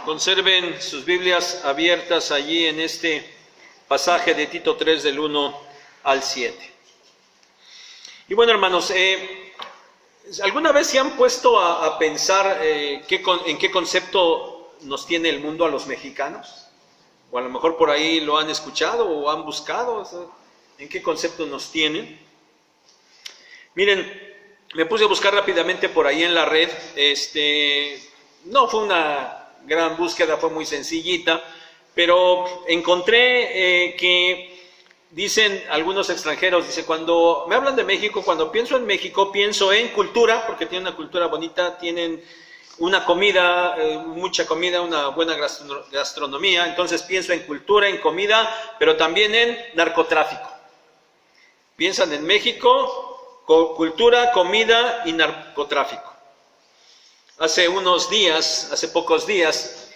Conserven sus Biblias abiertas allí en este pasaje de Tito 3 del 1 al 7. Y bueno, hermanos, ¿alguna vez se han puesto a pensar en qué concepto nos tiene el mundo a los mexicanos? O a lo mejor por ahí lo han escuchado o han buscado, ¿en qué concepto nos tienen? Miren, me puse a buscar rápidamente por ahí en la red. No fue una gran búsqueda, fue muy sencillita, pero encontré que dicen algunos extranjeros, dice, cuando me hablan de México, cuando pienso en México, pienso en cultura, porque tienen una cultura bonita, tienen una comida, mucha comida, una buena gastronomía, entonces pienso en cultura, en comida, pero también en narcotráfico. Piensan en México, cultura, comida y narcotráfico. Hace pocos días,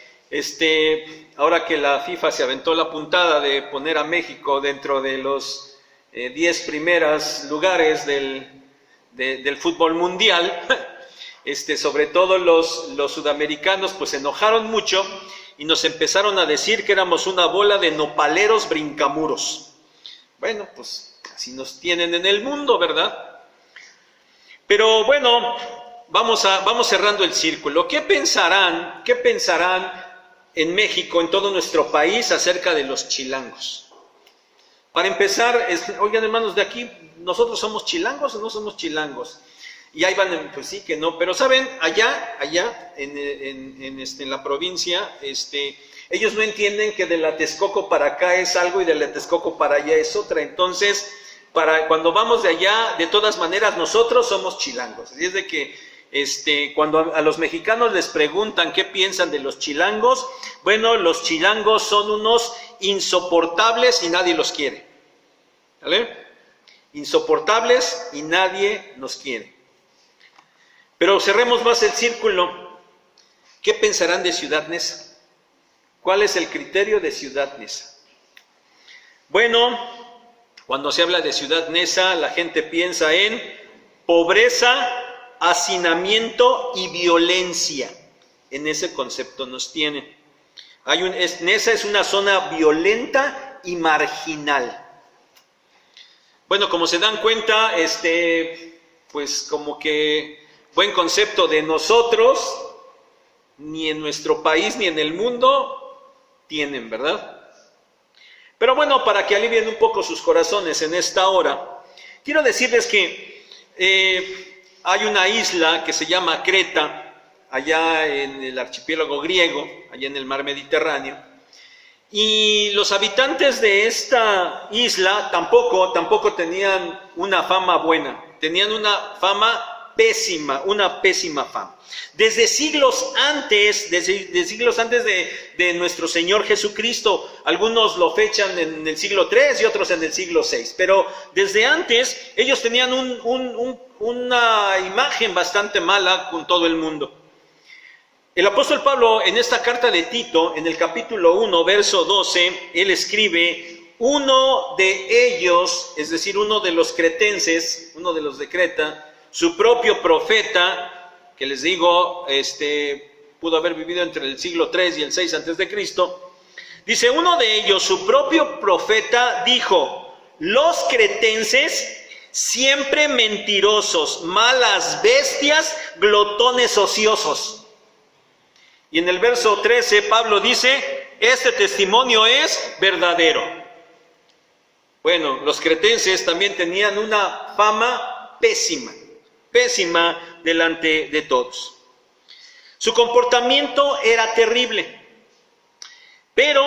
ahora que la FIFA se aventó la puntada de poner a México dentro de los 10 primeros lugares del fútbol mundial, sobre todo los sudamericanos pues se enojaron mucho y nos empezaron a decir que éramos una bola de nopaleros brincamuros. Bueno, pues así nos tienen en el mundo, ¿verdad? Pero bueno, vamos cerrando el círculo. ¿Qué pensarán en México, en todo nuestro país, acerca de los chilangos? Para empezar, oigan, hermanos, de aquí, ¿nosotros somos chilangos o no somos chilangos? Y ahí van, pues sí que no, pero saben, allá en la provincia, ellos no entienden que de la Texcoco para acá es algo y de la Texcoco para allá es otra. Entonces, cuando vamos de allá, de todas maneras, nosotros somos chilangos. Así es de que cuando a los mexicanos les preguntan qué piensan de los chilangos, bueno, los chilangos son unos insoportables y nadie los quiere. ¿Vale? Insoportables y nadie nos quiere. Pero cerremos más el círculo. ¿Qué pensarán de Ciudad Neza? ¿Cuál es el criterio de Ciudad Neza? Bueno, cuando se habla de Ciudad Neza, la gente piensa en pobreza, hacinamiento y violencia. En ese concepto nos tienen. Neza es una zona violenta y marginal. Bueno, como se dan cuenta, pues como que buen concepto de nosotros, ni en nuestro país ni en el mundo tienen, ¿verdad? Pero bueno, para que alivien un poco sus corazones en esta hora, quiero decirles que hay una isla que se llama Creta, allá en el archipiélago griego, allá en el mar Mediterráneo, y los habitantes de esta isla tampoco tenían una fama buena, tenían una fama pésima, una pésima fama. Desde siglos antes de nuestro Señor Jesucristo, algunos lo fechan en el siglo III y otros en el siglo VI, pero desde antes ellos tenían una imagen bastante mala con todo el mundo. El apóstol Pablo en esta carta de Tito, en el capítulo 1, verso 12, él escribe, uno de ellos, es decir, uno de los cretenses, uno de los de Creta, su propio profeta, que les digo, pudo haber vivido entre el siglo III y el VI antes de Cristo, dice, uno de ellos, su propio profeta, dijo, los cretenses, siempre mentirosos, malas bestias, glotones ociosos. Y en el verso 13, Pablo dice, este testimonio es verdadero. Bueno, los cretenses también tenían una fama pésima delante de todos. Su comportamiento era terrible, pero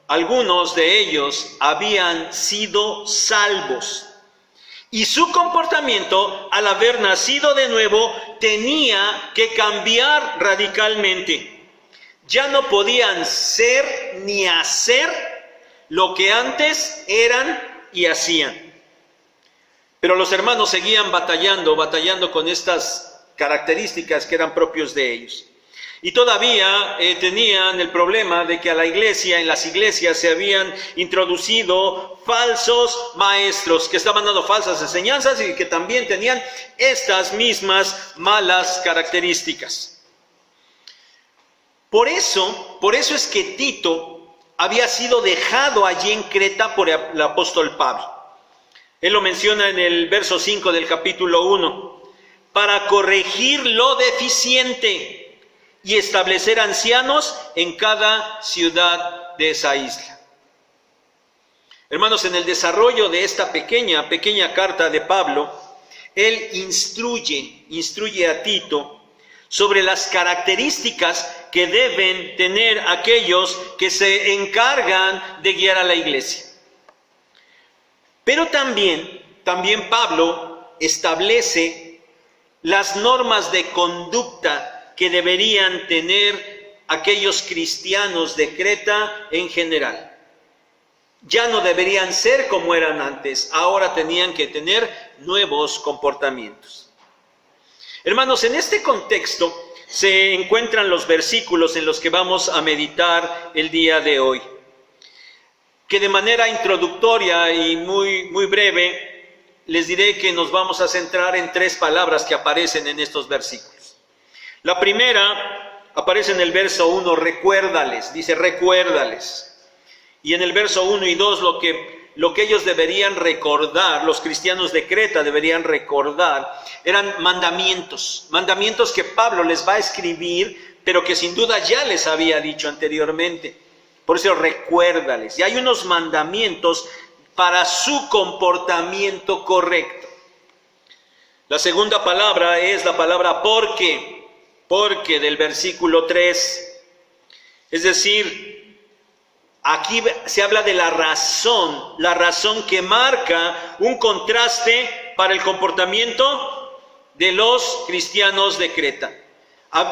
algunos de ellos habían sido salvos. Y su comportamiento, al haber nacido de nuevo, tenía que cambiar radicalmente. Ya no podían ser ni hacer lo que antes eran y hacían. Pero los hermanos seguían batallando con estas características que eran propios de ellos. Y todavía tenían el problema de que en las iglesias se habían introducido falsos maestros que estaban dando falsas enseñanzas y que también tenían estas mismas malas características. Por eso es que Tito había sido dejado allí en Creta por el apóstol Pablo. Él lo menciona en el verso 5 del capítulo 1, para corregir lo deficiente y establecer ancianos en cada ciudad de esa isla. Hermanos, en el desarrollo de esta pequeña carta de Pablo, él instruye a Tito sobre las características que deben tener aquellos que se encargan de guiar a la iglesia. Pero también Pablo establece las normas de conducta que deberían tener aquellos cristianos de Creta en general. Ya no deberían ser como eran antes, ahora tenían que tener nuevos comportamientos. Hermanos, en este contexto se encuentran los versículos en los que vamos a meditar el día de hoy, que de manera introductoria y muy breve les diré que nos vamos a centrar en 3 palabras que aparecen en estos versículos. La primera aparece en el verso 1, recuérdales, dice recuérdales. Y en el verso 1 y 2 lo que ellos deberían recordar, los cristianos de Creta deberían recordar, eran mandamientos que Pablo les va a escribir, pero que sin duda ya les había dicho anteriormente. Por eso recuérdales. Y hay unos mandamientos para su comportamiento correcto. La segunda palabra es la palabra porque del versículo 3. Es decir, aquí se habla de la razón que marca un contraste para el comportamiento de los cristianos de Creta.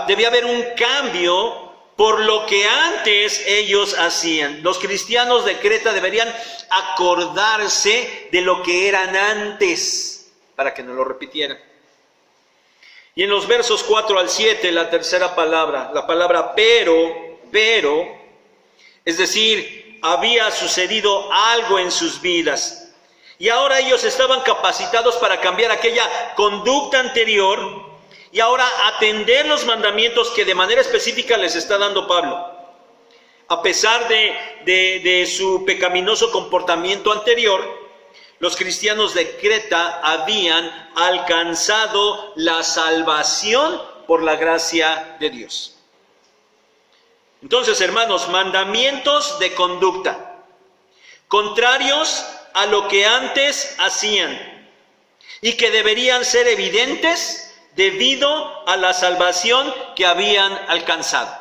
Debía haber un cambio por lo que antes ellos hacían. Los cristianos de Creta deberían acordarse de lo que eran antes, para que no lo repitieran. Y en los versos 4 al 7, la tercera palabra, la palabra pero, es decir, había sucedido algo en sus vidas. Y ahora ellos estaban capacitados para cambiar aquella conducta anterior y ahora atender los mandamientos que de manera específica les está dando Pablo. A pesar de su pecaminoso comportamiento anterior, los cristianos de Creta habían alcanzado la salvación por la gracia de Dios. Entonces, hermanos, mandamientos de conducta, contrarios a lo que antes hacían y que deberían ser evidentes debido a la salvación que habían alcanzado.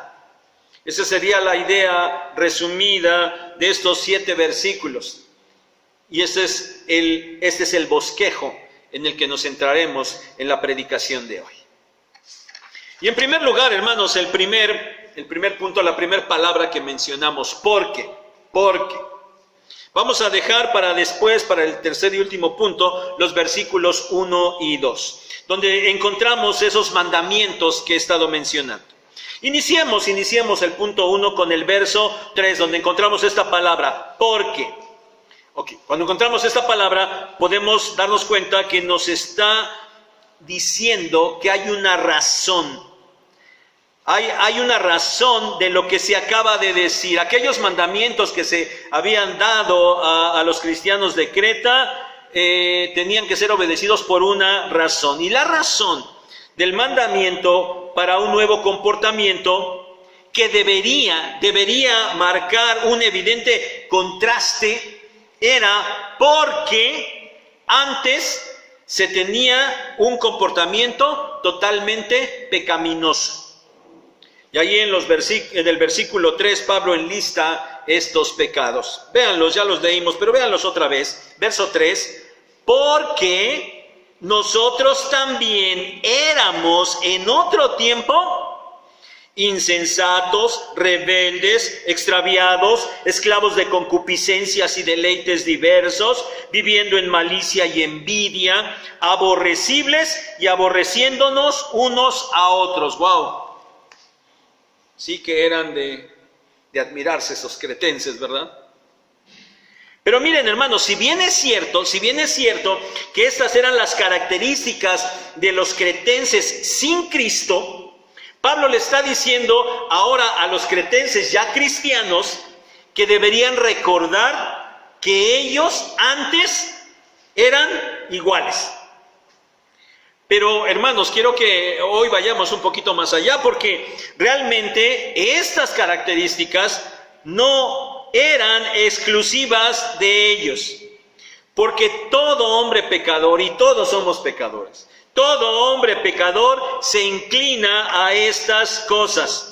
Esa sería la idea resumida de estos 7 versículos. Y este es el bosquejo en el que nos centraremos en la predicación de hoy. Y en primer lugar, hermanos, el primer punto, la primera palabra que mencionamos, porque. Vamos a dejar para después, para el tercer y último punto, los versículos 1 y 2, donde encontramos esos mandamientos que he estado mencionando. Iniciemos el punto 1 con el verso 3, donde encontramos esta palabra, porque. Cuando encontramos esta palabra, podemos darnos cuenta que nos está diciendo que hay una razón. Hay una razón de lo que se acaba de decir. Aquellos mandamientos que se habían dado a los cristianos de Creta tenían que ser obedecidos por una razón. Y la razón del mandamiento para un nuevo comportamiento que debería marcar un evidente contraste era porque antes se tenía un comportamiento totalmente pecaminoso. Y ahí en el versículo 3, Pablo enlista estos pecados. Véanlos, ya los leímos, pero véanlos otra vez. Verso 3, porque nosotros también éramos en otro tiempo insensatos, rebeldes, extraviados, esclavos de concupiscencias y deleites diversos, viviendo en malicia y envidia, aborrecibles y aborreciéndonos unos a otros. ¡Wow! Sí que eran de admirarse esos cretenses, ¿verdad? Pero miren, hermanos, si bien es cierto que estas eran las características de los cretenses sin Cristo, Pablo le está diciendo ahora a los cretenses ya cristianos que deberían recordar que ellos antes eran iguales. Pero hermanos, quiero que hoy vayamos un poquito más allá, porque realmente estas características no eran exclusivas de ellos. Porque todo hombre pecador, y todos somos pecadores, todo hombre pecador se inclina a estas cosas.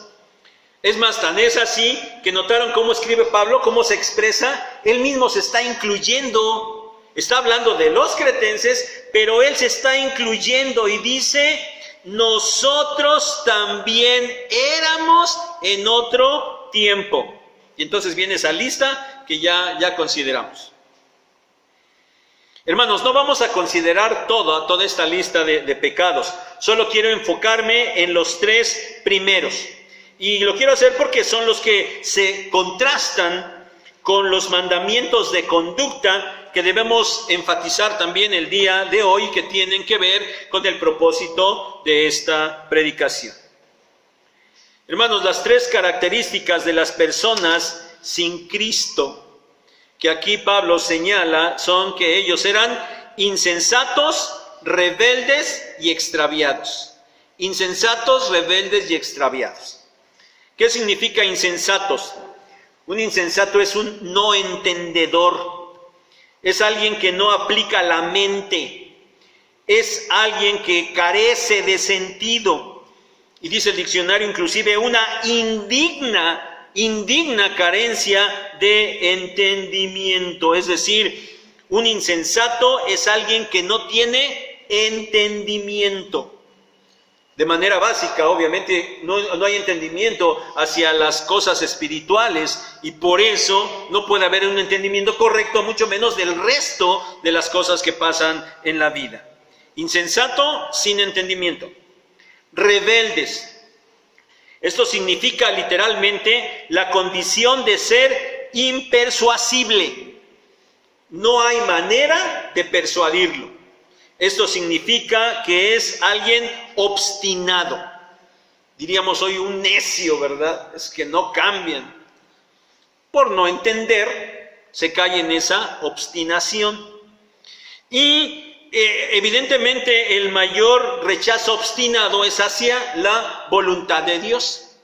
Es más, tan es así que notaron cómo escribe Pablo, cómo se expresa. Él mismo se está incluyendo. Está hablando de los cretenses, pero él se está incluyendo y dice, nosotros también éramos en otro tiempo. Y entonces viene esa lista que ya consideramos. Hermanos, no vamos a considerar toda esta lista de pecados. Solo quiero enfocarme en los 3 primeros. Y lo quiero hacer porque son los que se contrastan con los mandamientos de conducta que debemos enfatizar también el día de hoy, que tienen que ver con el propósito de esta predicación. Hermanos, las 3 características de las personas sin Cristo, que aquí Pablo señala, son que ellos eran insensatos, rebeldes y extraviados. Insensatos, rebeldes y extraviados. ¿Qué significa insensatos? Un insensato es un no entendedor. Es alguien que no aplica la mente. Es alguien que carece de sentido. Y dice el diccionario inclusive una indigna carencia de entendimiento. Es decir, un insensato es alguien que no tiene entendimiento. De manera básica, obviamente, no hay entendimiento hacia las cosas espirituales y por eso no puede haber un entendimiento correcto, mucho menos del resto de las cosas que pasan en la vida. Insensato, sin entendimiento. Rebeldes. Esto significa literalmente la condición de ser impersuasible. No hay manera de persuadirlo. Esto significa que es alguien obstinado. Diríamos hoy un necio, ¿verdad? Es que no cambian. Por no entender, se cae en esa obstinación. Y evidentemente el mayor rechazo obstinado es hacia la voluntad de Dios.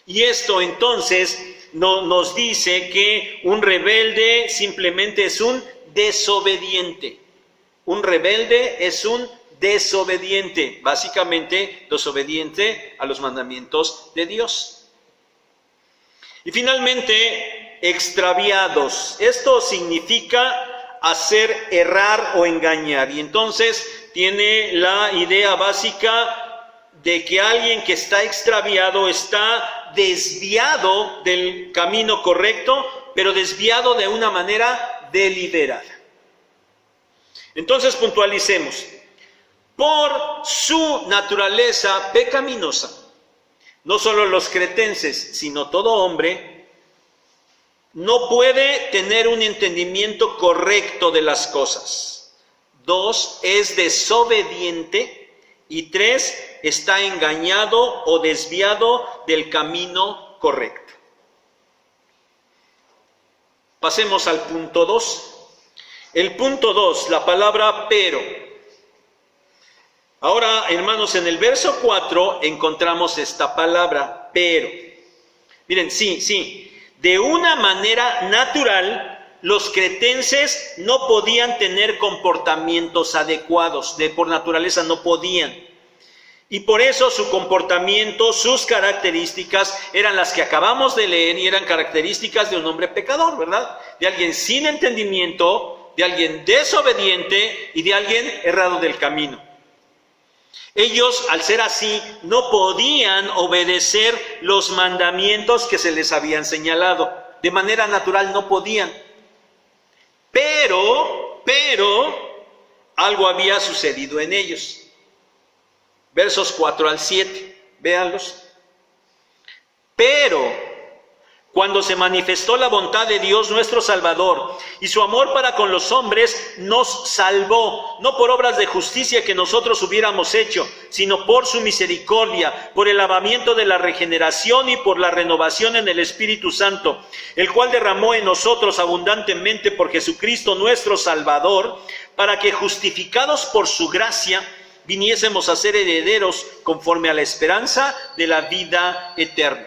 Y esto entonces nos dice que un rebelde simplemente es un desobediente. Un rebelde es un desobediente, básicamente desobediente a los mandamientos de Dios. Y finalmente, extraviados. Esto significa hacer errar o engañar. Y entonces tiene la idea básica de que alguien que está extraviado está desviado del camino correcto, pero desviado de una manera deliberada. Entonces puntualicemos, por su naturaleza pecaminosa, no solo los cretenses, sino todo hombre, no puede tener un entendimiento correcto de las cosas. 2, es desobediente, y 3, está engañado o desviado del camino correcto. Pasemos al punto 2. El punto 2, la palabra pero. Ahora, hermanos, en el verso 4 encontramos esta palabra, pero. Miren, sí, de una manera natural, los cretenses no podían tener comportamientos adecuados, por naturaleza no podían. Y por eso su comportamiento, sus características eran las que acabamos de leer y eran características de un hombre pecador, ¿verdad? De alguien sin entendimiento, de alguien desobediente y de alguien errado del camino. Ellos, al ser así, no podían obedecer los mandamientos que se les habían señalado. De manera natural no podían. Pero, algo había sucedido en ellos. Versos 4 al 7, véanlos. Pero cuando se manifestó la bondad de Dios nuestro Salvador y su amor para con los hombres, nos salvó, no por obras de justicia que nosotros hubiéramos hecho, sino por su misericordia, por el lavamiento de la regeneración y por la renovación en el Espíritu Santo, el cual derramó en nosotros abundantemente por Jesucristo nuestro Salvador, para que justificados por su gracia, viniésemos a ser herederos conforme a la esperanza de la vida eterna.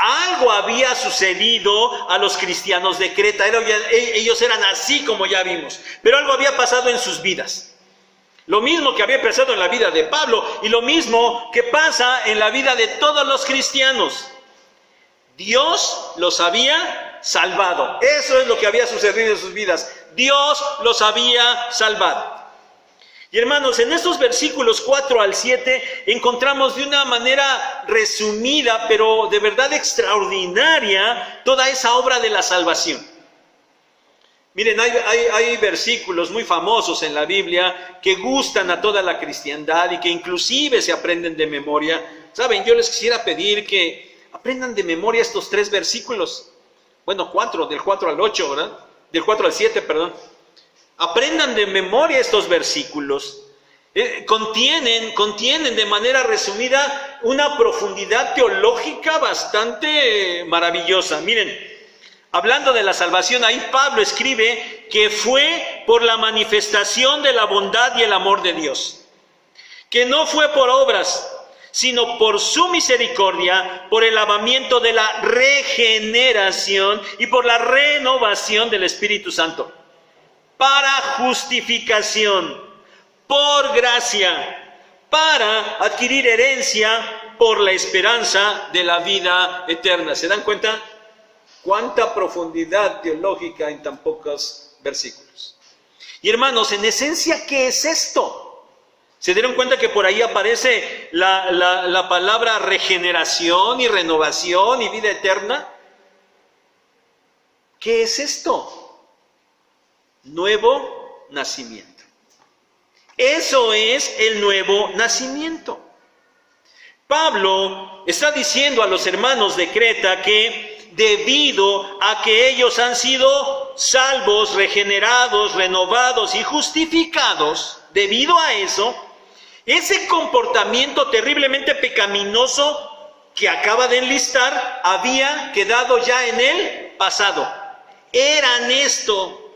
Algo había sucedido a los cristianos de Creta. Ellos eran así como ya vimos, pero algo había pasado en sus vidas. Lo mismo que había pasado en la vida de Pablo y lo mismo que pasa en la vida de todos los cristianos. Dios los había salvado. Eso es lo que había sucedido en sus vidas. Dios los había salvado. Y hermanos, en estos versículos 4 al 7 encontramos de una manera resumida, pero de verdad extraordinaria, toda esa obra de la salvación. Miren, hay versículos muy famosos en la Biblia que gustan a toda la cristiandad y que inclusive se aprenden de memoria. ¿Saben? Yo les quisiera pedir que aprendan de memoria estos 3 versículos. Bueno, 4, del 4 al 8, ¿verdad? Del 4 al 7, perdón. Aprendan de memoria estos versículos. Contienen de manera resumida una profundidad teológica bastante maravillosa. Miren, hablando de la salvación, ahí Pablo escribe que fue por la manifestación de la bondad y el amor de Dios. Que no fue por obras, sino por su misericordia, por el lavamiento de la regeneración y por la renovación del Espíritu Santo. Para justificación, por gracia, para adquirir herencia por la esperanza de la vida eterna. ¿Se dan cuenta? Cuánta profundidad teológica en tan pocos versículos. Y hermanos, en esencia, ¿qué es esto? ¿Se dieron cuenta que por ahí aparece la palabra regeneración y renovación y vida eterna? ¿Qué es esto? Nuevo nacimiento. Eso es el nuevo nacimiento. Pablo está diciendo a los hermanos de Creta que debido a que ellos han sido salvos, regenerados, renovados y justificados, debido a eso, ese comportamiento terriblemente pecaminoso que acaba de enlistar había quedado ya en el pasado. Eran esto.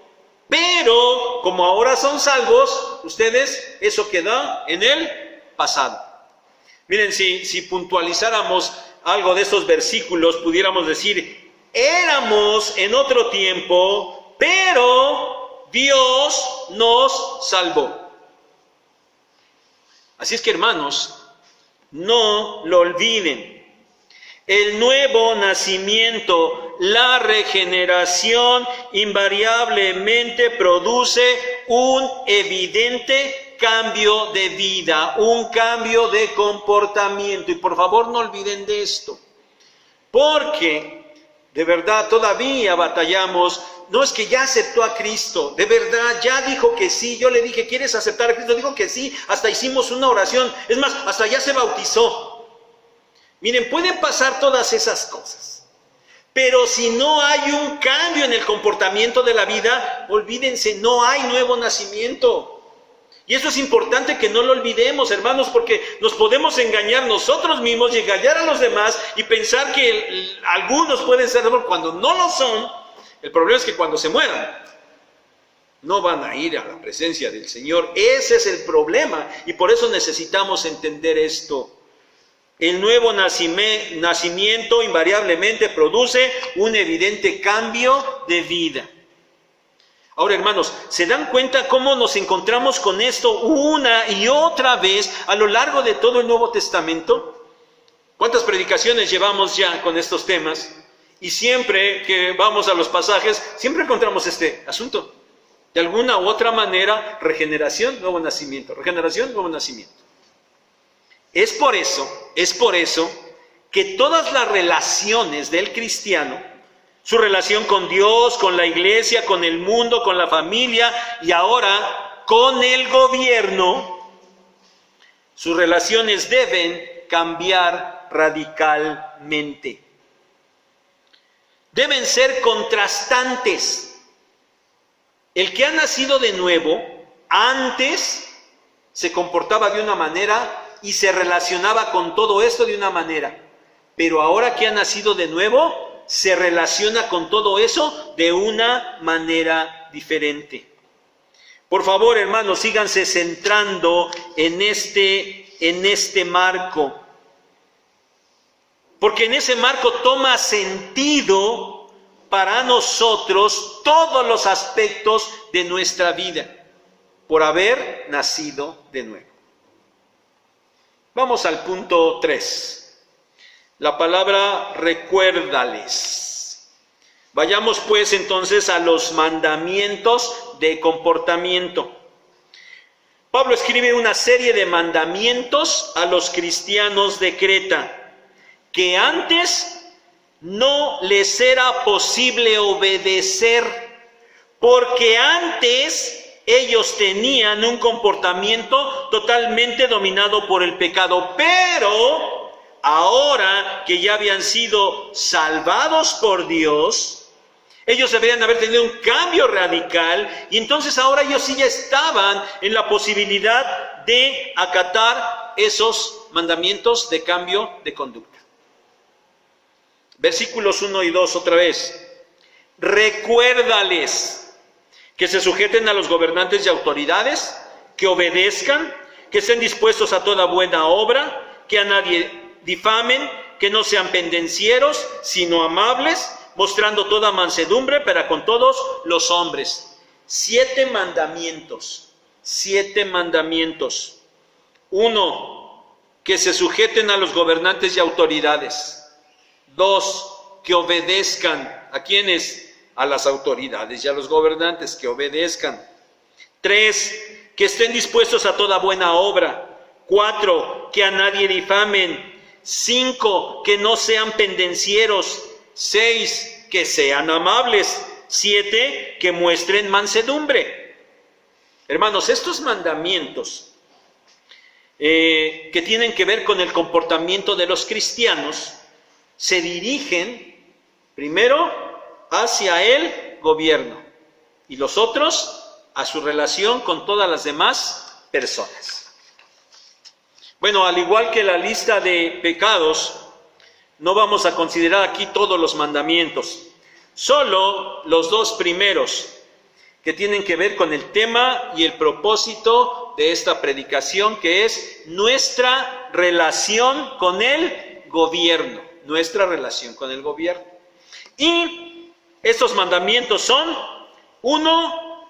Pero, como ahora son salvos, ustedes, eso queda en el pasado. Miren, si puntualizáramos algo de estos versículos, pudiéramos decir, éramos en otro tiempo, pero Dios nos salvó. Así es que, hermanos, no lo olviden. El nuevo nacimiento, la regeneración, invariablemente produce un evidente cambio de vida, un cambio de comportamiento. Y por favor no olviden de esto, porque de verdad todavía batallamos. No es que ya aceptó a Cristo, de verdad ya dijo que sí. Yo le dije, ¿quieres aceptar a Cristo? Dijo que sí, hasta hicimos una oración, es más, hasta ya se bautizó. Miren, pueden pasar todas esas cosas, pero si no hay un cambio en el comportamiento de la vida, olvídense, no hay nuevo nacimiento. Y eso es importante que no lo olvidemos, hermanos, porque nos podemos engañar nosotros mismos y engañar a los demás y pensar que algunos pueden ser salvos cuando no lo son. El problema es que cuando se mueran, no van a ir a la presencia del Señor. Ese es el problema y por eso necesitamos entender esto. El nuevo nacimiento invariablemente produce un evidente cambio de vida. Ahora, hermanos, ¿se dan cuenta cómo nos encontramos con esto una y otra vez a lo largo de todo el Nuevo Testamento? ¿Cuántas predicaciones llevamos ya con estos temas? Y siempre que vamos a los pasajes, siempre encontramos este asunto. De alguna u otra manera, regeneración, nuevo nacimiento. Regeneración, nuevo nacimiento. Es por eso que todas las relaciones del cristiano, su relación con Dios, con la iglesia, con el mundo, con la familia y ahora con el gobierno, sus relaciones deben cambiar radicalmente. deben ser contrastantes. El que ha nacido de nuevo, antes se comportaba de una manera y se relacionaba con todo esto de una manera. Pero ahora que ha nacido de nuevo, se relaciona con todo eso de una manera diferente. Por favor, hermanos, síganse centrando en este marco. Porque en ese marco toma sentido para nosotros todos los aspectos de nuestra vida, por haber nacido de nuevo. Vamos al punto 3. La palabra recuérdales. Vayamos pues entonces a los mandamientos de comportamiento. Pablo escribe una serie de mandamientos a los cristianos de Creta, que antes no les era posible obedecer, porque antes ellos tenían un comportamiento totalmente dominado por el pecado, pero ahora que ya habían sido salvados por Dios, ellos deberían haber tenido un cambio radical, y entonces ahora ellos sí ya estaban en la posibilidad de acatar esos mandamientos de cambio de conducta. Versículos 1 y 2 otra vez. Recuérdales que se sujeten a los gobernantes y autoridades, que obedezcan, que estén dispuestos a toda buena obra, que a nadie difamen, que no sean pendencieros, sino amables, mostrando toda mansedumbre para con todos los hombres. 7 mandamientos. 7 mandamientos. 1, que se sujeten a los gobernantes y autoridades. 2, que obedezcan. ¿A quiénes? A las autoridades y a los gobernantes, que obedezcan. 3, que estén dispuestos a toda buena obra. 4, que a nadie difamen. 5, que no sean pendencieros. 6, que sean amables. 7, que muestren mansedumbre. Hermanos, estos mandamientos que tienen que ver con el comportamiento de los cristianos se dirigen primero hacia el gobierno y los otros a su relación con todas las demás personas. Bueno, al igual que la lista de pecados, no vamos a considerar aquí todos los mandamientos, solo los 2 primeros, que tienen que ver con el tema y el propósito de esta predicación, que es nuestra relación con el gobierno. Nuestra relación con el gobierno. Y estos mandamientos son: 1,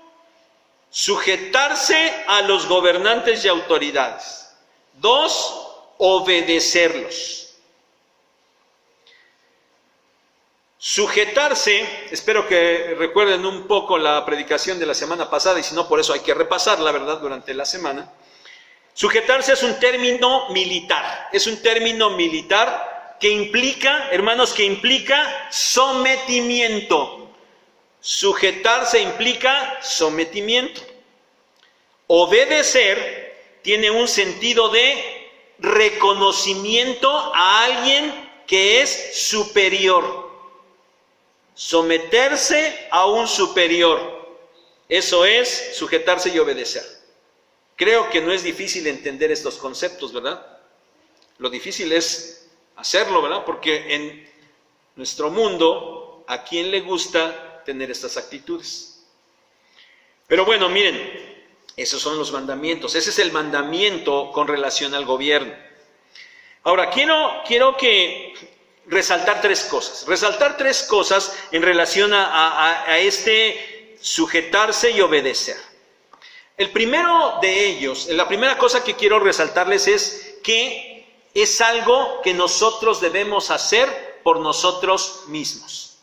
sujetarse a los gobernantes y autoridades. 2, obedecerlos. Sujetarse, espero que recuerden un poco la predicación de la semana pasada, y si no, por eso hay que repasarla, ¿verdad?, durante la semana. Sujetarse es un término militar, que implica, hermanos, que implica sometimiento. Sujetarse implica sometimiento. Obedecer tiene un sentido de reconocimiento a alguien que es superior. Someterse a un superior. Eso es sujetarse y obedecer. Creo que no es difícil entender estos conceptos, ¿verdad? Lo difícil es hacerlo, ¿verdad? Porque en nuestro mundo, ¿a quién le gusta tener estas actitudes? Pero bueno, miren, esos son los mandamientos. Ese es el mandamiento con relación al gobierno. Ahora, quiero resaltar 3 cosas. Resaltar 3 cosas en relación a este sujetarse y obedecer. El primero de ellos, la primera cosa que quiero resaltarles es que es algo que nosotros debemos hacer por nosotros mismos.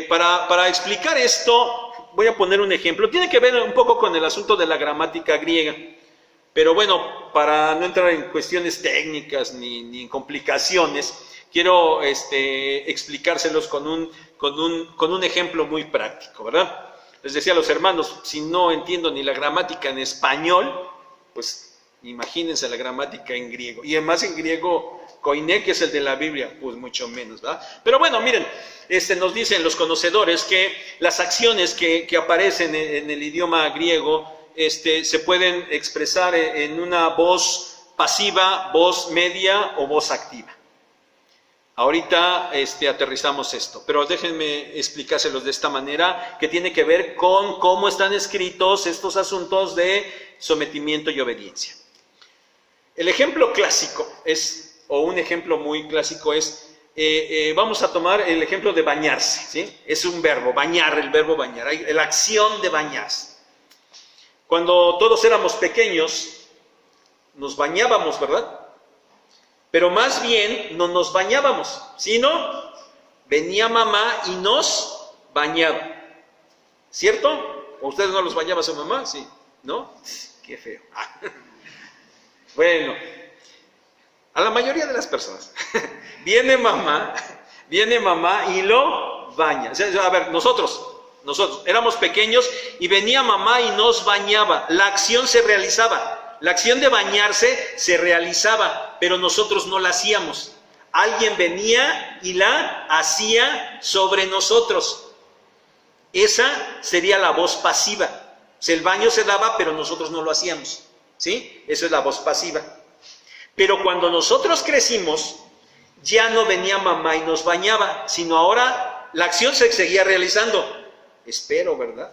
Para explicar esto, voy a poner un ejemplo. Tiene que ver un poco con el asunto de la gramática griega. Pero bueno, para no entrar en cuestiones técnicas ni en complicaciones, quiero explicárselos con un ejemplo muy práctico, ¿verdad? Les decía a los hermanos, si no entiendo ni la gramática en español, pues Imagínense la gramática en griego. Y además en griego koiné, que es el de la Biblia, pues mucho menos, ¿verdad? Pero bueno, miren, nos dicen los conocedores que las acciones que aparecen en el idioma griego se pueden expresar en una voz pasiva, voz media o voz activa. Ahorita aterrizamos esto, pero déjenme explicárselos de esta manera, que tiene que ver con cómo están escritos estos asuntos de sometimiento y obediencia. El ejemplo clásico o un ejemplo muy clásico vamos a tomar el ejemplo de bañarse, ¿sí? Es un verbo, bañar, el verbo bañar, la acción de bañarse. Cuando todos éramos pequeños, nos bañábamos, ¿verdad? Pero más bien no nos bañábamos, sino venía mamá y nos bañaba. ¿Cierto? ¿O ustedes no los bañaba su mamá? Sí. ¿No? Qué feo. Bueno, a la mayoría de las personas. Viene mamá y lo baña. O sea, a ver, nosotros éramos pequeños y venía mamá y nos bañaba. La acción se realizaba. La acción de bañarse se realizaba, pero nosotros no la hacíamos. Alguien venía y la hacía sobre nosotros. Esa sería la voz pasiva. O sea, el baño se daba, pero nosotros no lo hacíamos. ¿Sí? Eso es la voz pasiva. Pero cuando nosotros crecimos, ya no venía mamá y nos bañaba, sino ahora la acción se seguía realizando. Espero, ¿verdad?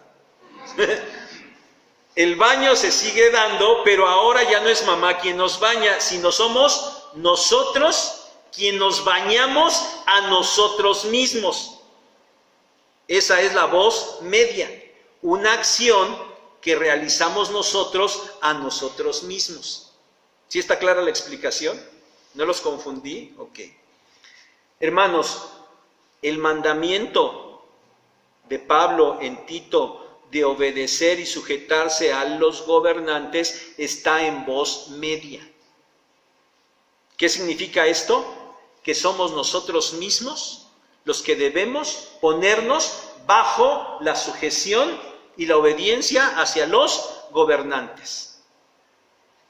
El baño se sigue dando, pero ahora ya no es mamá quien nos baña, sino somos nosotros quien nos bañamos a nosotros mismos. Esa es la voz media, una acción que realizamos nosotros a nosotros mismos. ¿Sí está clara la explicación? ¿No los confundí? Ok. Hermanos, el mandamiento de Pablo en Tito de obedecer y sujetarse a los gobernantes está en voz media. ¿Qué significa esto? Que somos nosotros mismos los que debemos ponernos bajo la sujeción y la obediencia hacia los gobernantes.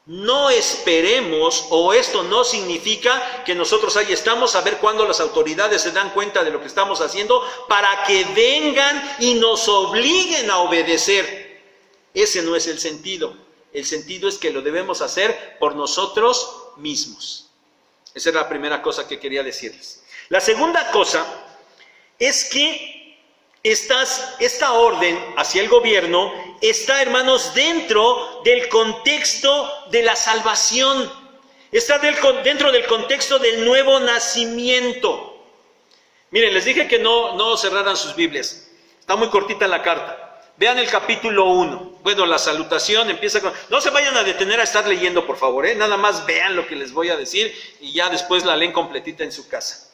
No esperemos, o esto no significa que nosotros ahí estamos a ver cuándo las autoridades se dan cuenta de lo que estamos haciendo para que vengan y nos obliguen a obedecer. Ese no es el sentido. El sentido es que lo debemos hacer por nosotros mismos. Esa es la primera cosa que quería decirles. La segunda cosa es que esta orden hacia el gobierno está, hermanos, dentro del contexto de la salvación. Está dentro del contexto del nuevo nacimiento. Miren, les dije que no cerraran sus Biblias. Está muy cortita la carta. Vean el capítulo 1. Bueno, la salutación empieza con... No se vayan a detener a estar leyendo, por favor, ¿eh? Nada más vean lo que les voy a decir y ya después la leen completita en su casa.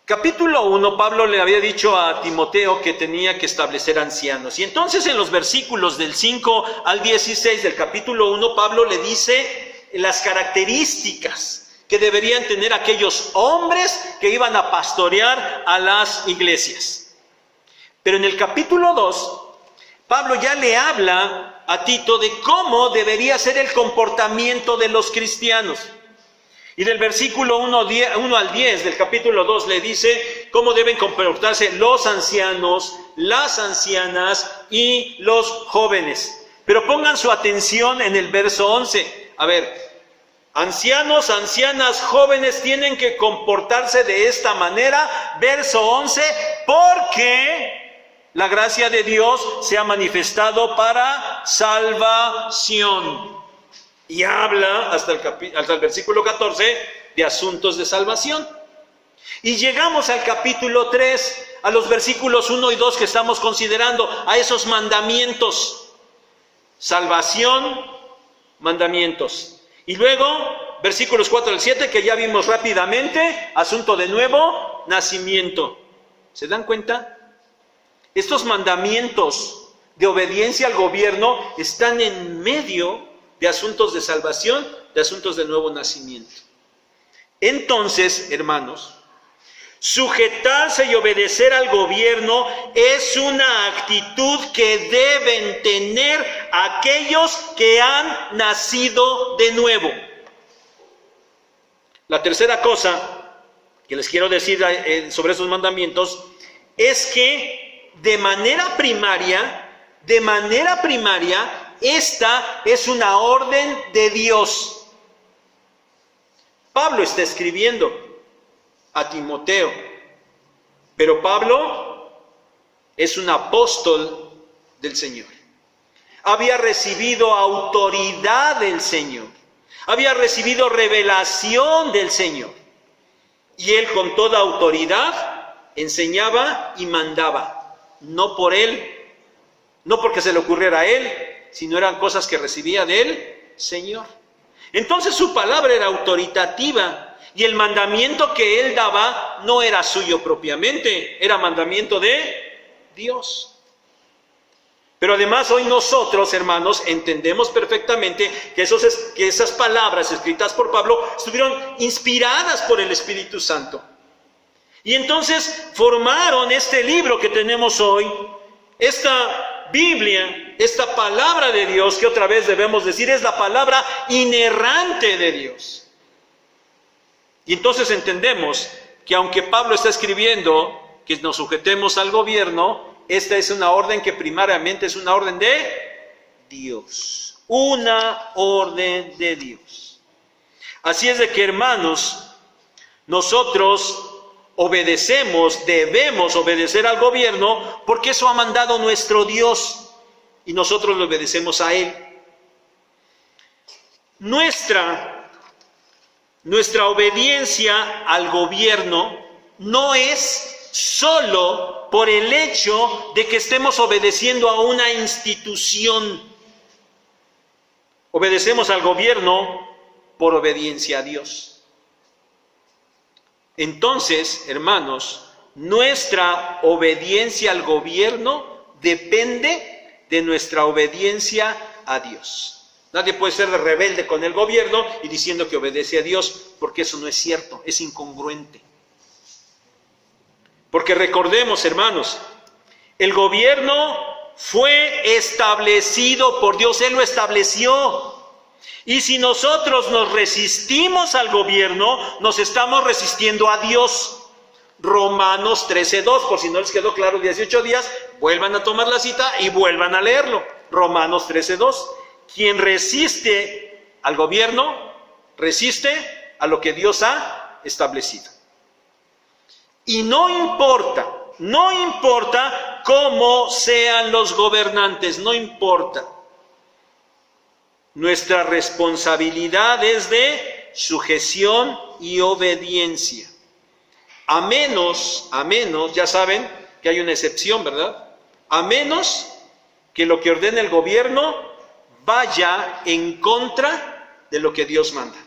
Capítulo 1, Pablo le había dicho a Timoteo que tenía que establecer ancianos. Y entonces en los versículos del 5 al 16 del capítulo 1, Pablo le dice las características que deberían tener aquellos hombres que iban a pastorear a las iglesias. Pero en el capítulo 2, Pablo ya le habla a Tito de cómo debería ser el comportamiento de los cristianos. Y del versículo 1 al 10 del capítulo 2 le dice cómo deben comportarse los ancianos, las ancianas y los jóvenes. Pero pongan su atención en el verso 11. A ver, ancianos, ancianas, jóvenes tienen que comportarse de esta manera. Verso 11, porque la gracia de Dios se ha manifestado para salvación. Y habla hasta el versículo 14 de asuntos de salvación. Y llegamos al capítulo 3, a los versículos 1 y 2 que estamos considerando, a esos mandamientos. Salvación, mandamientos. Y luego, versículos 4 al 7, que ya vimos rápidamente, asunto de nuevo nacimiento. ¿Se dan cuenta? Estos mandamientos de obediencia al gobierno están en medio de asuntos de salvación, de asuntos de nuevo nacimiento. Entonces, hermanos, Sujetarse y obedecer al gobierno es una actitud que deben tener aquellos que han nacido de nuevo. La tercera cosa que les quiero decir sobre estos mandamientos es que de manera primaria, esta es una orden de Dios. Pablo está escribiendo a Timoteo, pero Pablo es un apóstol del Señor. Había recibido autoridad del Señor, había recibido revelación del Señor, y él con toda autoridad enseñaba y mandaba, no por él, no porque se le ocurriera a él, sino eran cosas que recibía del Señor. Entonces su palabra era autoritativa. Y el mandamiento que él daba no era suyo propiamente, era mandamiento de Dios. Pero además hoy nosotros, hermanos, entendemos perfectamente que esas palabras escritas por Pablo estuvieron inspiradas por el Espíritu Santo. Y entonces formaron este libro que tenemos hoy, esta Biblia, esta palabra de Dios, que otra vez debemos decir es la palabra inerrante de Dios. Y entonces entendemos que aunque Pablo está escribiendo que nos sujetemos al gobierno, esta es una orden que primariamente es una orden de Dios. Una orden de Dios. Así es de que, hermanos, nosotros debemos obedecer al gobierno porque eso ha mandado nuestro Dios y nosotros le obedecemos a Él. Nuestra obediencia al gobierno no es solo por el hecho de que estemos obedeciendo a una institución. Obedecemos al gobierno por obediencia a Dios. Entonces, hermanos, nuestra obediencia al gobierno depende de nuestra obediencia a Dios. Nadie puede ser rebelde con el gobierno y diciendo que obedece a Dios, porque eso no es cierto, es incongruente. Porque recordemos, hermanos, el gobierno fue establecido por Dios, Él lo estableció. Y si nosotros nos resistimos al gobierno, nos estamos resistiendo a Dios. Romanos 13:2, por si no les quedó claro 18 días, vuelvan a tomar la cita y vuelvan a leerlo. Romanos 13:2. Quien resiste al gobierno, resiste a lo que Dios ha establecido. Y no importa cómo sean los gobernantes, no importa. Nuestra responsabilidad es de sujeción y obediencia. A menos, ya saben que hay una excepción, ¿verdad? A menos que lo que ordene el gobierno vaya en contra de lo que Dios manda.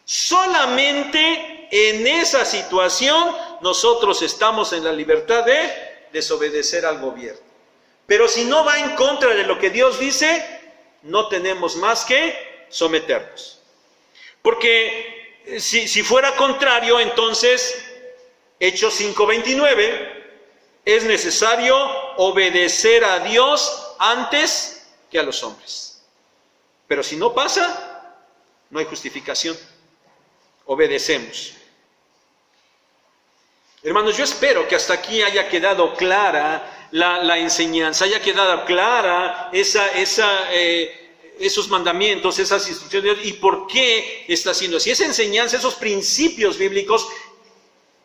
Solamente en esa situación nosotros estamos en la libertad de desobedecer al gobierno. Pero si no va en contra de lo que Dios dice, no tenemos más que someternos. Porque si fuera contrario, entonces, Hechos 5:29, es necesario obedecer a Dios antes que a los hombres. Pero si no pasa, no hay justificación. Obedecemos. Hermanos, yo espero que hasta aquí haya quedado clara la enseñanza, haya quedado clara esos mandamientos, esas instrucciones y por qué está haciendo así. Esa enseñanza, esos principios bíblicos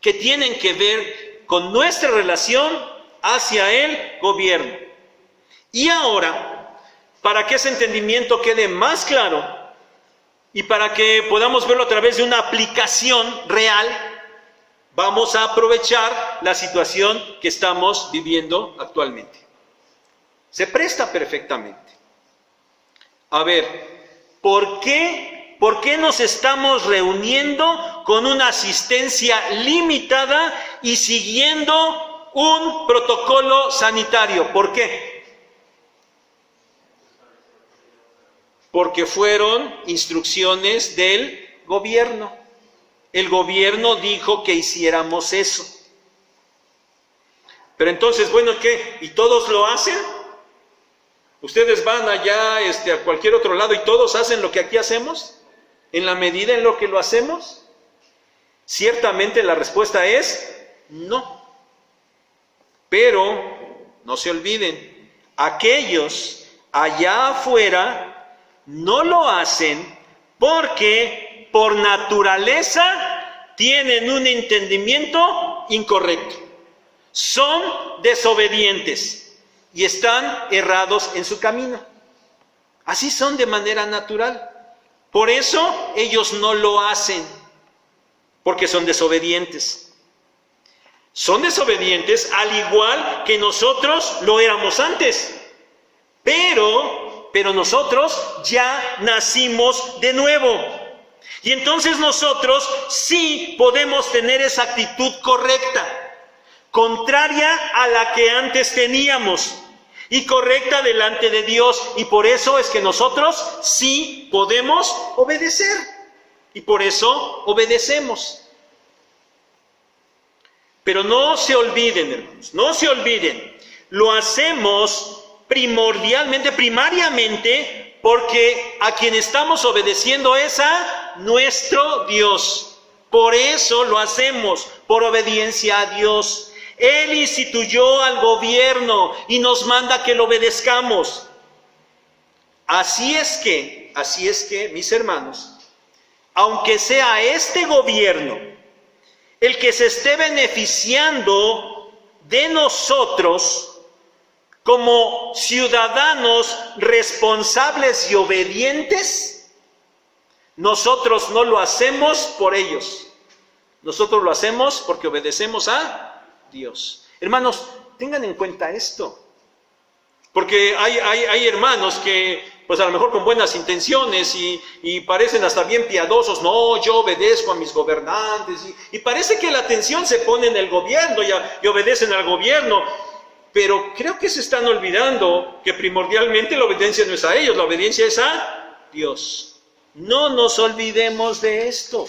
que tienen que ver con nuestra relación hacia el gobierno. Y ahora, para que ese entendimiento quede más claro y para que podamos verlo a través de una aplicación real, vamos a aprovechar la situación que estamos viviendo actualmente. Se presta perfectamente. A ver, ¿por qué nos estamos reuniendo con una asistencia limitada y siguiendo un protocolo sanitario? ¿Por qué? Porque fueron instrucciones del gobierno. el gobierno dijo que hiciéramos eso. Pero entonces, bueno, ¿qué? ¿Y todos lo hacen? ¿Ustedes van allá a cualquier otro lado y todos hacen lo que aquí hacemos? ¿En la medida en lo que lo hacemos? Ciertamente la respuesta es no. Pero no se olviden, aquellos allá afuera no lo hacen porque por naturaleza tienen un entendimiento incorrecto. Son desobedientes y están errados en su camino. Así son de manera natural. Por eso ellos no lo hacen, porque son desobedientes. Son desobedientes al igual que nosotros lo éramos antes. Pero nosotros ya nacimos de nuevo. Y entonces nosotros sí podemos tener esa actitud correcta, contraria a la que antes teníamos y correcta delante de Dios. Y por eso es que nosotros sí podemos obedecer. Y por eso obedecemos. Pero no se olviden, hermanos, no se olviden. Lo hacemos primariamente, porque a quien estamos obedeciendo es a nuestro Dios. Por eso lo hacemos, por obediencia a Dios. Él instituyó al gobierno y nos manda que lo obedezcamos. Así es que, mis hermanos, aunque sea este gobierno el que se esté beneficiando de nosotros como ciudadanos responsables y obedientes, nosotros no lo hacemos por ellos. Nosotros lo hacemos porque obedecemos a Dios. Hermanos, tengan en cuenta esto. Porque hay hermanos que, pues a lo mejor con buenas intenciones y parecen hasta bien piadosos. No, yo obedezco a mis gobernantes. Y parece que la atención se pone en el gobierno y obedecen al gobierno. Pero creo que se están olvidando que primordialmente la obediencia no es a ellos, la obediencia es a Dios. No nos olvidemos de esto.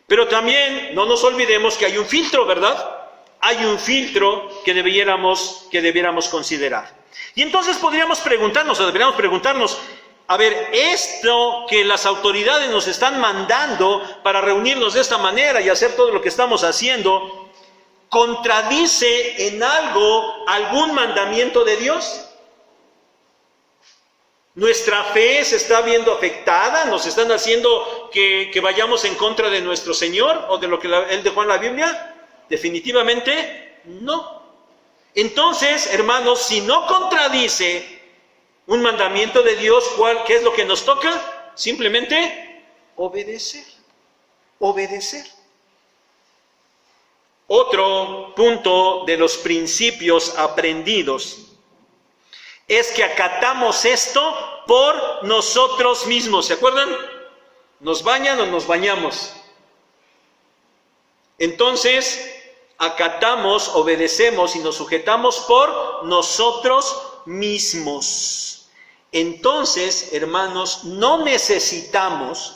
Pero también no nos olvidemos que hay un filtro, ¿verdad? Hay un filtro que debiéramos considerar. Y entonces deberíamos preguntarnos, a ver, esto que las autoridades nos están mandando para reunirnos de esta manera y hacer todo lo que estamos haciendo, ¿contradice en algo algún mandamiento de Dios? ¿Nuestra fe se está viendo afectada? ¿Nos están haciendo que vayamos en contra de nuestro Señor o de lo que Él dejó en la Biblia? Definitivamente no. Entonces, hermanos, si no contradice un mandamiento de Dios, ¿qué es lo que nos toca? Simplemente obedecer. Obedecer. Otro punto de los principios aprendidos es que acatamos esto por nosotros mismos. ¿Se acuerdan? ¿Nos bañan o nos bañamos? Entonces, acatamos, obedecemos y nos sujetamos por nosotros mismos. Entonces, hermanos, no necesitamos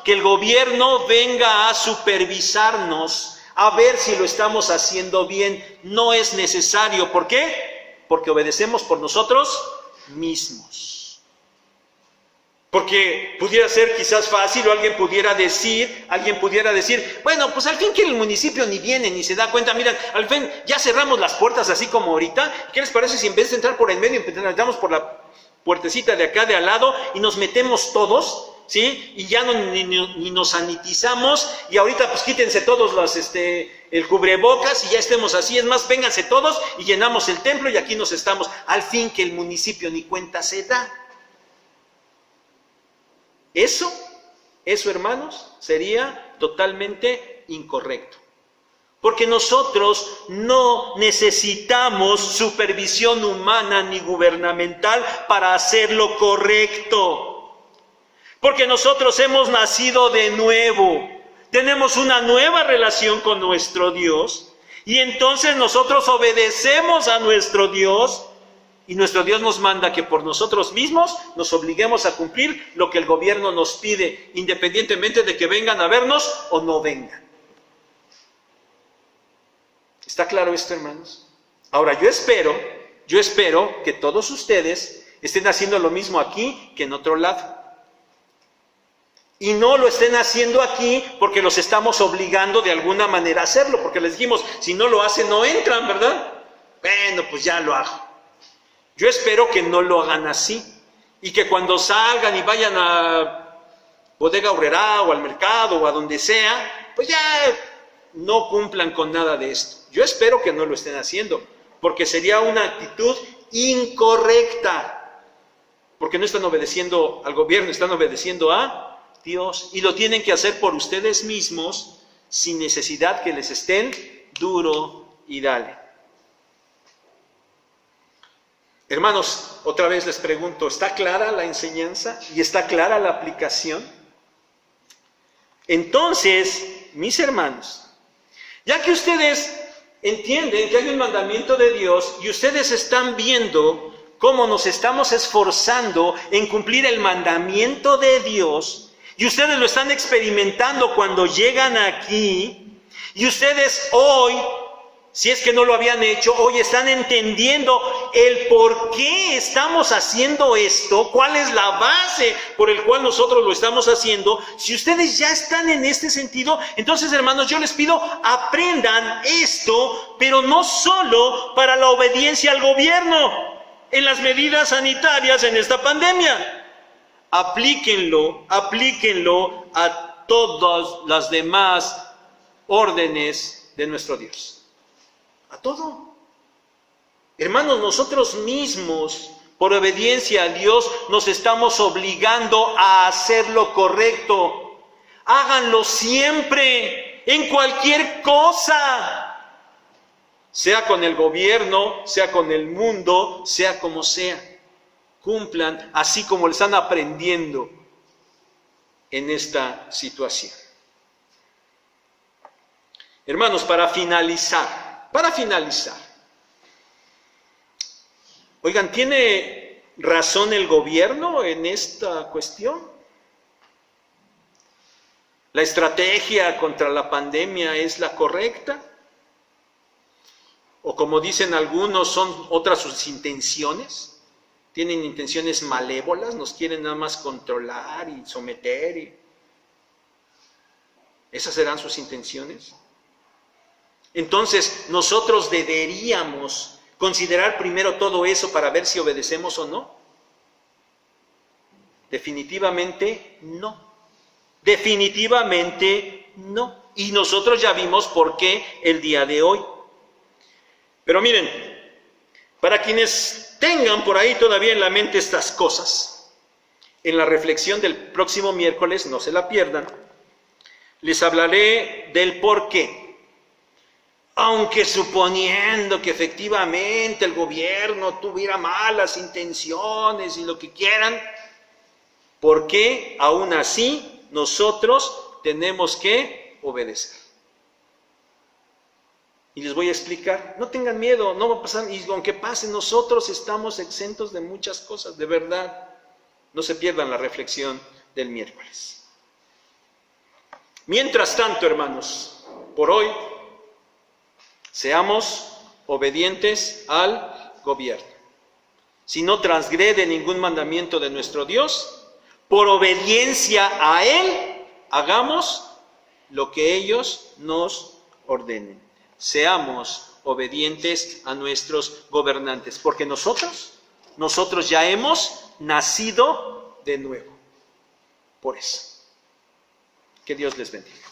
que el gobierno venga a supervisarnos, a ver si lo estamos haciendo bien. No es necesario. ¿Por qué? Porque obedecemos por nosotros mismos. Porque pudiera ser quizás fácil, o alguien pudiera decir, bueno, pues al fin que el municipio ni viene ni se da cuenta. Miren, al fin ya cerramos las puertas así como ahorita. ¿Qué les parece si en vez de entrar por el medio, entramos por la puertecita de acá de al lado y nos metemos todos? ¿Sí? Y ya ni nos sanitizamos, y ahorita pues quítense todos el cubrebocas y ya estemos así. Es más, vénganse todos y llenamos el templo y aquí nos estamos. Al fin que el municipio ni cuenta se da. Eso, hermanos, sería totalmente incorrecto. Porque nosotros no necesitamos supervisión humana ni gubernamental para hacer lo correcto. Porque nosotros hemos nacido de nuevo, tenemos una nueva relación con nuestro Dios, y entonces nosotros obedecemos a nuestro Dios Y nuestro Dios nos manda que por nosotros mismos nos obliguemos a cumplir lo que el gobierno nos pide, independientemente de que vengan a vernos o no vengan. ¿Está claro esto, hermanos? Ahora, yo espero que todos ustedes estén haciendo lo mismo aquí que en otro lado. Y no lo estén haciendo aquí porque los estamos obligando de alguna manera a hacerlo, porque les dijimos, si no lo hacen no entran, ¿verdad? Bueno, pues ya lo hago. Yo espero que no lo hagan así y que cuando salgan y vayan a Bodega Aurrerá o al mercado o a donde sea, pues ya no cumplan con nada de esto. Yo espero que no lo estén haciendo, porque sería una actitud incorrecta, porque no están obedeciendo al gobierno, están obedeciendo a Dios y lo tienen que hacer por ustedes mismos sin necesidad que les estén duro y dale. Hermanos, otra vez les pregunto, ¿está clara la enseñanza y está clara la aplicación? Entonces, mis hermanos, ya que ustedes entienden que hay un mandamiento de Dios y ustedes están viendo cómo nos estamos esforzando en cumplir el mandamiento de Dios, y ustedes lo están experimentando cuando llegan aquí, y ustedes hoy, si es que no lo habían hecho, hoy están entendiendo el por qué estamos haciendo esto, cuál es la base por el cual nosotros lo estamos haciendo. Si ustedes ya están en este sentido, entonces, hermanos, yo les pido, aprendan esto, pero no solo para la obediencia al gobierno en las medidas sanitarias en esta pandemia. Aplíquenlo a todas las demás órdenes de nuestro Dios. A todo. Hermanos, nosotros mismos, por obediencia a Dios, nos estamos obligando a hacer lo correcto. Háganlo siempre, en cualquier cosa. Sea con el gobierno, sea con el mundo, sea como sea. Cumplan así como le están aprendiendo en esta situación. Hermanos, para finalizar, oigan, ¿tiene razón el gobierno en esta cuestión? ¿La estrategia contra la pandemia es la correcta? ¿O como dicen algunos, son otras sus intenciones? ¿Tienen intenciones malévolas? ¿Nos quieren nada más controlar y someter? ¿Esas serán sus intenciones? Entonces, nosotros deberíamos considerar primero todo eso para ver si obedecemos o no. Definitivamente no. Definitivamente no. Y nosotros ya vimos por qué el día de hoy. Pero miren, para quienes tengan por ahí todavía en la mente estas cosas, en la reflexión del próximo miércoles, no se la pierdan, les hablaré del por qué. Aunque suponiendo que efectivamente el gobierno tuviera malas intenciones y lo que quieran, ¿por qué aún así nosotros tenemos que obedecer? Y les voy a explicar, no tengan miedo, no va a pasar, y aunque pase, nosotros estamos exentos de muchas cosas, de verdad. No se pierdan la reflexión del miércoles. Mientras tanto, hermanos, por hoy, seamos obedientes al gobierno. Si no transgrede ningún mandamiento de nuestro Dios, por obediencia a Él, hagamos lo que ellos nos ordenen. Seamos obedientes a nuestros gobernantes, porque nosotros ya hemos nacido de nuevo. Por eso. Que Dios les bendiga.